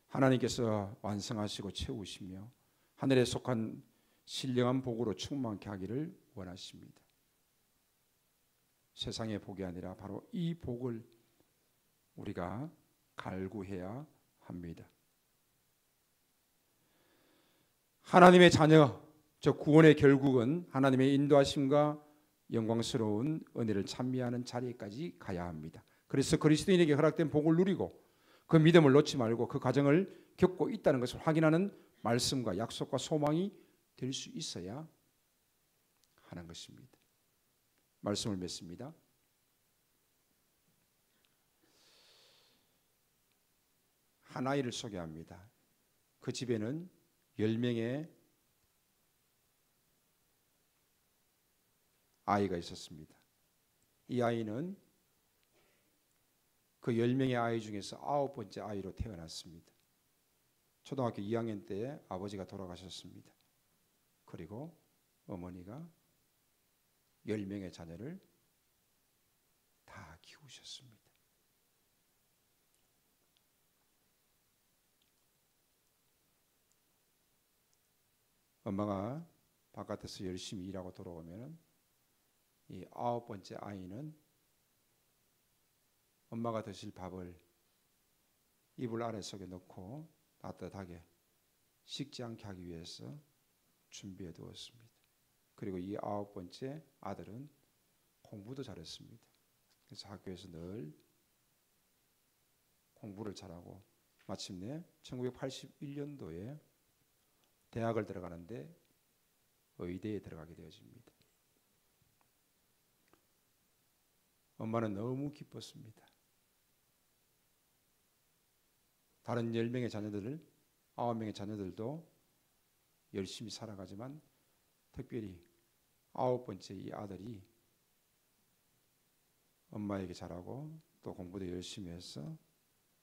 하나님께서 완성하시고 채우시며 하늘에 속한 신령한 복으로 충만케 하기를 원하십니다. 세상의 복이 아니라 바로 이 복을 우리가 갈구해야 합니다. 하나님의 자녀, 저 구원의 결국은 하나님의 인도하심과 영광스러운 은혜를 찬미하는 자리까지 가야 합니다. 그래서 그리스도인에게 허락된 복을 누리고 그 믿음을 놓지 말고 그 과정을 겪고 있다는 것을 확인하는 말씀과 약속과 소망이 될 수 있어야 하는 것입니다. 말씀을 맺습니다. 한 아이를 소개합니다. 그 집에는 10명의 아이가 있었습니다. 이 아이는 그 10명의 아이 중에서 9번째 아이로 태어났습니다. 초등학교 2학년 때 아버지가 돌아가셨습니다. 그리고 어머니가 10명의 자녀를 다 키우셨습니다. 엄마가 바깥에서 열심히 일하고 돌아오면 이 9번째 아이는 엄마가 드실 밥을 이불 아래속에 넣고 따뜻하게 식지 않게 하기 위해서 준비해 두었습니다. 그리고 이 9번째 아들은 공부도 잘했습니다. 그래서 학교에서 늘 공부를 잘하고 마침내 1981년도에 대학을 들어가는데 의대에 들어가게 되어집니다. 엄마는 너무 기뻤습니다. 다른 10명의 자녀들을 9명의 자녀들도 열심히 살아가지만 특별히 9번째 이 아들이 엄마에게 잘하고 또 공부도 열심히 해서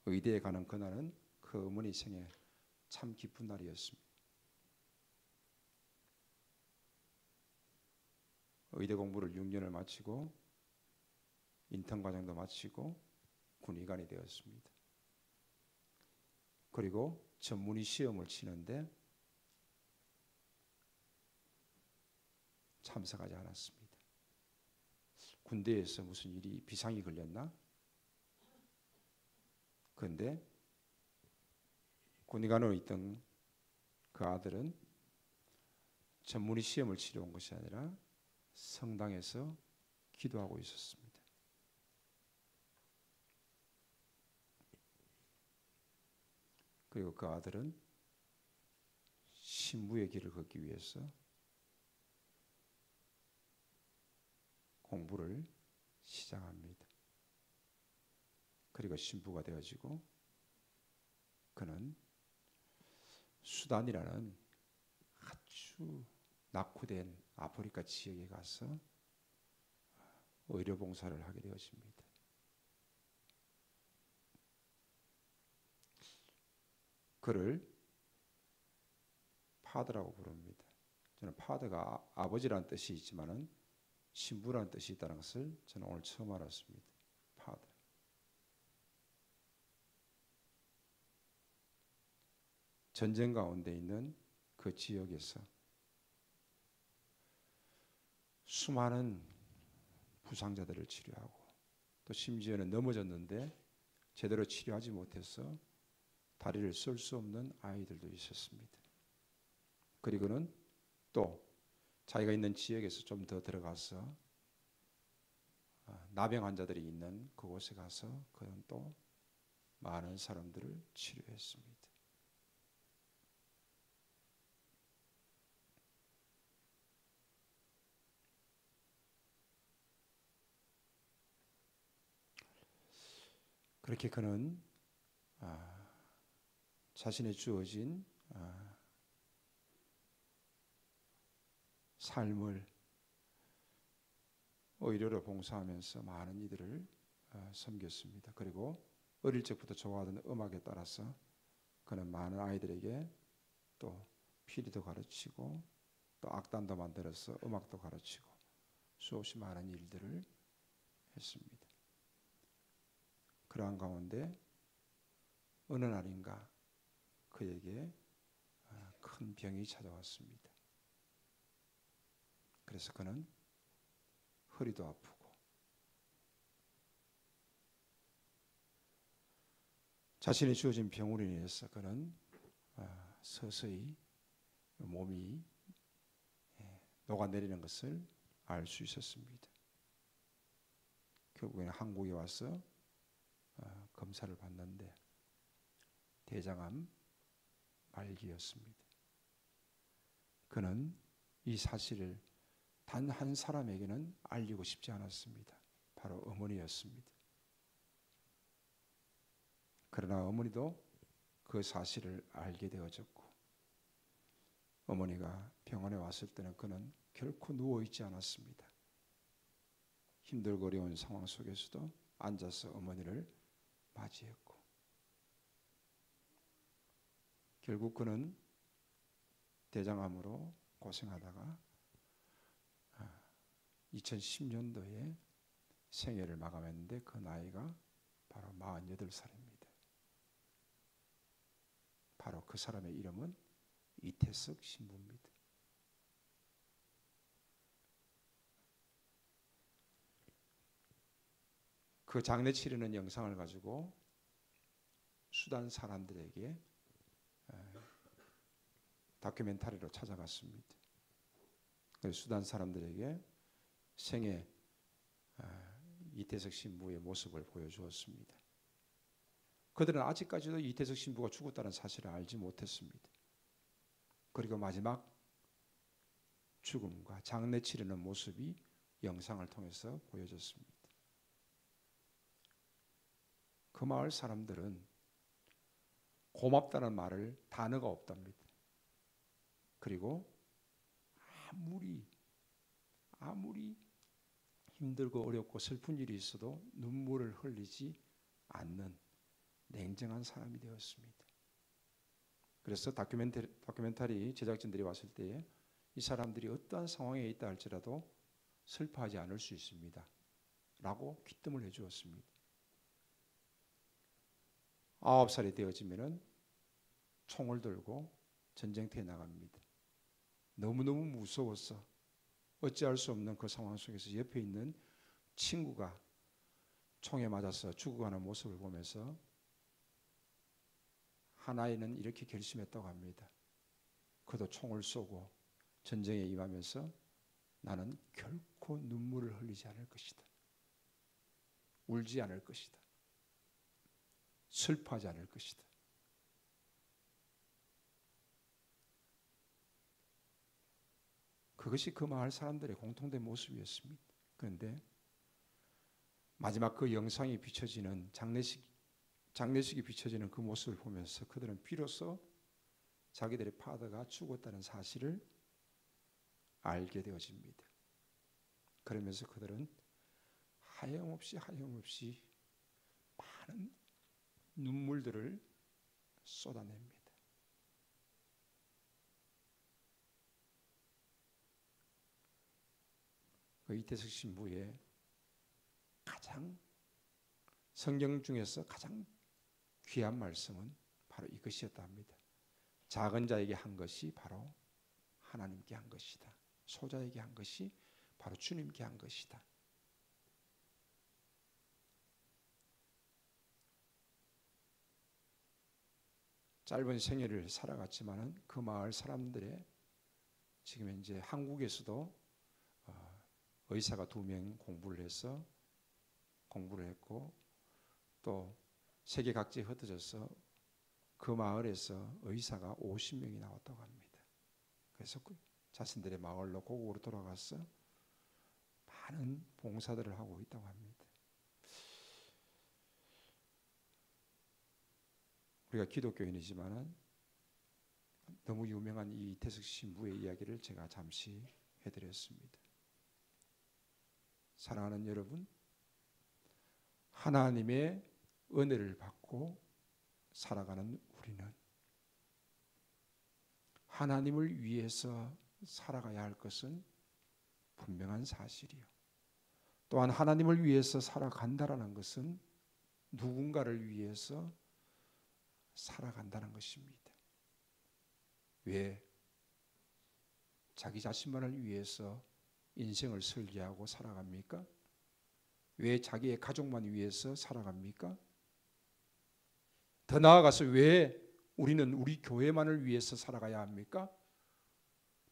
의대에 가는 그날은 그 어머니 생에 참 기쁜 날이었습니다. 의대 공부를 6년을 마치고 인턴 과정도 마치고 군의관이 되었습니다. 그리고 전문의 시험을 치는데 참석하지 않았습니다. 군대에서 무슨 일이 비상이 걸렸나? 그런데 군의관으로 있던 그 아들은 전문의 시험을 치러 온 것이 아니라 성당에서 기도하고 있었습니다. 그리고 그 아들은 신부의 길을 걷기 위해서 공부를 시작합니다. 그리고 신부가 되어지고 그는 수단이라는 아주 낙후된 아프리카 지역에 가서 의료 봉사를 하게 되어집니다. 그를 파더라고 부릅니다. 저는 파더가 아버지라는 뜻이 있지만은 신부라는 뜻이 있다는 것을 저는 오늘 처음 알았습니다. 파더. 전쟁 가운데 있는 그 지역에서 수많은 부상자들을 치료하고 또 심지어는 넘어졌는데 제대로 치료하지 못해서 다리를 쓸 수 없는 아이들도 있었습니다. 그리고는 또 자기가 있는 지역에서 좀 더 들어가서 나병 환자들이 있는 그곳에 가서 그는 또 많은 사람들을 치료했습니다. 그렇게 그는 자신의 주어진 삶을 의료로 봉사하면서 많은 이들을 섬겼습니다. 그리고 어릴 적부터 좋아하던 음악에 따라서 그는 많은 아이들에게 또 피리도 가르치고 또 악단도 만들어서 음악도 가르치고 수없이 많은 일들을 했습니다. 그러한 가운데 어느 날인가 그에게 큰 병이 찾아왔습니다. 그래서 그는 허리도 아프고 자신이 주어진 병으로 인해서 그는 서서히 몸이 녹아내리는 것을 알 수 있었습니다. 결국에는 한국에 와서 검사를 받는데 대장암 말기였습니다. 그는 이 사실을 단 한 사람에게는 알리고 싶지 않았습니다. 바로 어머니였습니다. 그러나 어머니도 그 사실을 알게 되어졌고 어머니가 병원에 왔을 때는 그는 결코 누워있지 않았습니다. 힘들고 어려운 상황 속에서도 앉아서 어머니를 맞이했고 결국 그는 대장암으로 고생하다가 2010년도에 생애를 마감했는데 그 나이가 바로 48살입니다. 바로 그 사람의 이름은 이태석 신부입니다. 그 장례 치르는 영상을 가지고 수단 사람들에게 다큐멘터리로 찾아갔습니다. 수단 사람들에게 생애 이태석 신부의 모습을 보여주었습니다. 그들은 아직까지도 이태석 신부가 죽었다는 사실을 알지 못했습니다. 그리고 마지막 죽음과 장례 치르는 모습이 영상을 통해서 보여졌습니다. 그 마을 사람들은 고맙다는 말을 단어가 없답니다. 그리고 아무리 힘들고 어렵고 슬픈 일이 있어도 눈물을 흘리지 않는 냉정한 사람이 되었습니다. 그래서 다큐멘터리 제작진들이 왔을 때에 이 사람들이 어떠한 상황에 있다 할지라도 슬퍼하지 않을 수 있습니다. 라고 귀뜸을 해주었습니다. 9살이 되어지면은 총을 들고 전쟁터에 나갑니다. 너무너무 무서워서 어찌할 수 없는 그 상황 속에서 옆에 있는 친구가 총에 맞아서 죽어가는 모습을 보면서 한 아이는 이렇게 결심했다고 합니다. 그도 총을 쏘고 전쟁에 임하면서 나는 결코 눈물을 흘리지 않을 것이다. 울지 않을 것이다. 슬퍼하지 않을 것이다. 그것이 그 마을 사람들의 공통된 모습이었습니다. 그런데 마지막 그 영상이 비춰지는 장례식이 비춰지는 그 모습을 보면서 그들은 비로소 자기들의 파더가 죽었다는 사실을 알게 되어집니다. 그러면서 그들은 하염없이 많은 눈물들을 쏟아냅니다. 그 이태석 신부의 가장 성경 중에서 가장 귀한 말씀은 바로 이것이었다 합니다. 작은 자에게 한 것이 바로 하나님께 한 것이다. 소자에게 한 것이 바로 주님께 한 것이다. 짧은 생애를 살아갔지만은 그 마을 사람들의 지금 현재 한국에서도 의사가 2명 공부를 했고 또 세계 각지에 흩어져서 그 마을에서 의사가 50명이 나왔다고 합니다. 그래서 자신들의 마을로 고국으로 돌아가서 많은 봉사들을 하고 있다고 합니다. 우리가 기독교인이지만은 너무 유명한 이 이태석 신부의 이야기를 제가 잠시 해드렸습니다. 사랑하는 여러분, 하나님의 은혜를 받고 살아가는 우리는 하나님을 위해서 살아가야 할 것은 분명한 사실이요. 또한 하나님을 위해서 살아간다라는 것은 누군가를 위해서 살아간다는 것입니다. 왜? 자기 자신만을 위해서 인생을 설계하고 살아갑니까? 왜 자기의 가족만 위해서 살아갑니까? 더 나아가서 왜 우리는 우리 교회만을 위해서 살아가야 합니까?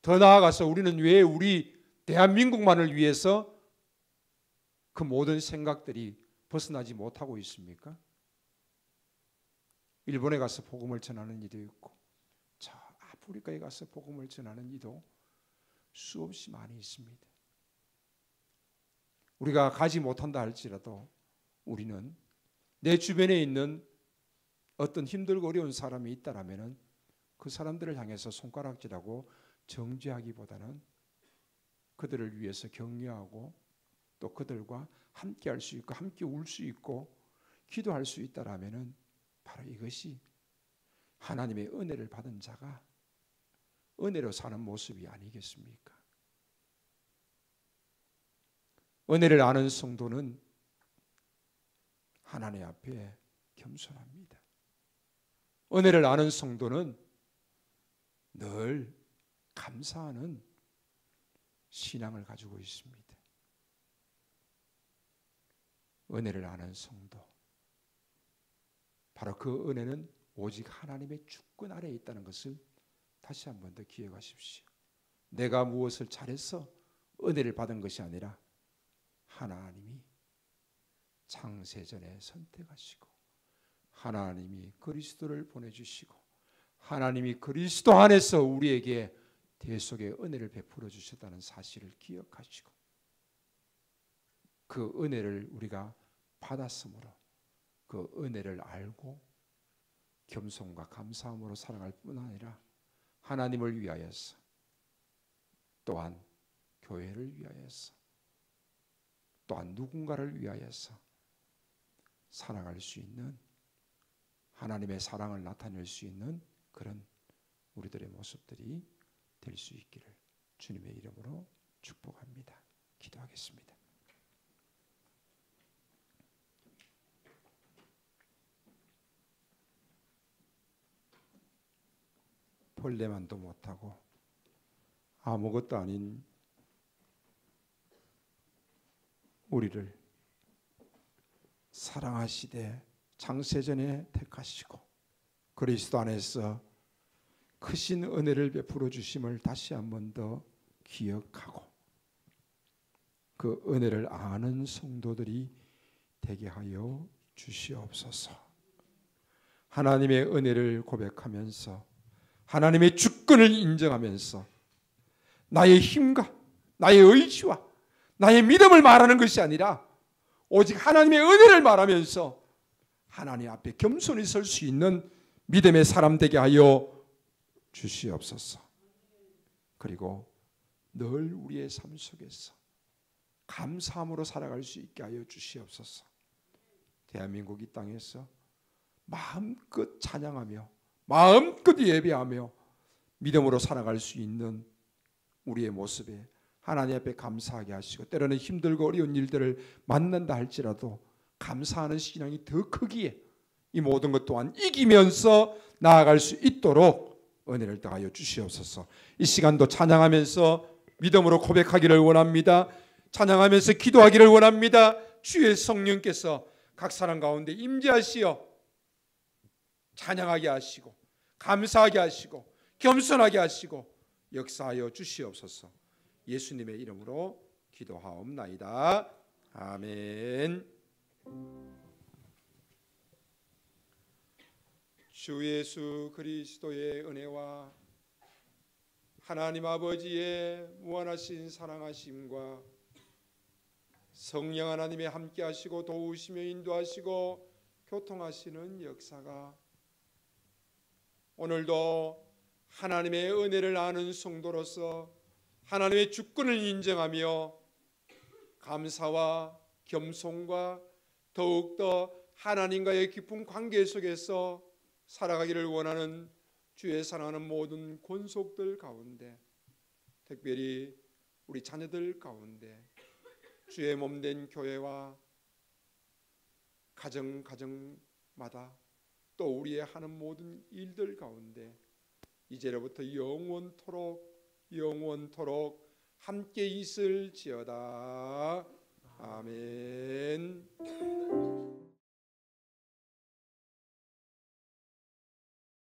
더 나아가서 우리는 왜 우리 대한민국만을 위해서 그 모든 생각들이 벗어나지 못하고 있습니까? 일본에 가서 복음을 전하는 이도 있고 저 아프리카에 가서 복음을 전하는 이도 수없이 많이 있습니다. 우리가 가지 못한다 할지라도 우리는 내 주변에 있는 어떤 힘들고 어려운 사람이 있다라면은 그 사람들을 향해서 손가락질하고 정죄하기보다는 그들을 위해서 격려하고 또 그들과 함께 할 수 있고 함께 울 수 있고 기도할 수 있다라면은 바로 이것이 하나님의 은혜를 받은 자가 은혜로 사는 모습이 아니겠습니까? 은혜를 아는 성도는 하나님 앞에 겸손합니다. 은혜를 아는 성도는 늘 감사하는 신앙을 가지고 있습니다. 은혜를 아는 성도, 바로 그 은혜는 오직 하나님의 주권 아래에 있다는 것을 다시 한 번 더 기억하십시오. 내가 무엇을 잘해서 은혜를 받은 것이 아니라 하나님이 창세전에 선택하시고 하나님이 그리스도를 보내주시고 하나님이 그리스도 안에서 우리에게 대속의 은혜를 베풀어 주셨다는 사실을 기억하시고 그 은혜를 우리가 받았으므로 그 은혜를 알고 겸손과 감사함으로 살아갈 뿐 아니라 하나님을 위하여서 또한 교회를 위하여서 또한 누군가를 위하여서 살아갈 수 있는 하나님의 사랑을 나타낼 수 있는 그런 우리들의 모습들이 될 수 있기를 주님의 이름으로 축복합니다. 기도하겠습니다. 벌레만도 못하고 아무것도 아닌 우리를 사랑하시되 창세전에 택하시고 그리스도 안에서 크신 은혜를 베풀어 주심을 다시 한 번 더 기억하고 그 은혜를 아는 성도들이 되게 하여 주시옵소서. 하나님의 은혜를 고백하면서 하나님의 주권을 인정하면서 나의 힘과 나의 의지와 나의 믿음을 말하는 것이 아니라 오직 하나님의 은혜를 말하면서 하나님 앞에 겸손히 설 수 있는 믿음의 사람 되게 하여 주시옵소서. 그리고 늘 우리의 삶 속에서 감사함으로 살아갈 수 있게 하여 주시옵소서. 대한민국 이 땅에서 마음껏 찬양하며 마음껏 예배하며 믿음으로 살아갈 수 있는 우리의 모습에 하나님 앞에 감사하게 하시고 때로는 힘들고 어려운 일들을 만난다 할지라도 감사하는 신앙이 더 크기에 이 모든 것 또한 이기면서 나아갈 수 있도록 은혜를 더하여 주시옵소서. 이 시간도 찬양하면서 믿음으로 고백하기를 원합니다. 찬양하면서 기도하기를 원합니다. 주의 성령께서 각 사람 가운데 임재하시어 찬양하게 하시고 감사하게 하시고 겸손하게 하시고 역사하여 주시옵소서. 예수님의 이름으로 기도하옵나이다. 아멘. 주 예수 그리스도의 은혜와 하나님 아버지의 무한하신 사랑하심과 성령 하나님의 함께 하시고 도우시며 인도하시고 교통하시는 역사가 오늘도 하나님의 은혜를 아는 성도로서 하나님의 주권을 인정하며 감사와 겸손과 더욱더 하나님과의 깊은 관계 속에서 살아가기를 원하는 주의 사랑하는 모든 권속들 가운데 특별히 우리 자녀들 가운데 주의 몸된 교회와 가정마다 또 우리의 하는 모든 일들 가운데 이제로부터 영원토록 함께 있을지어다. 아멘.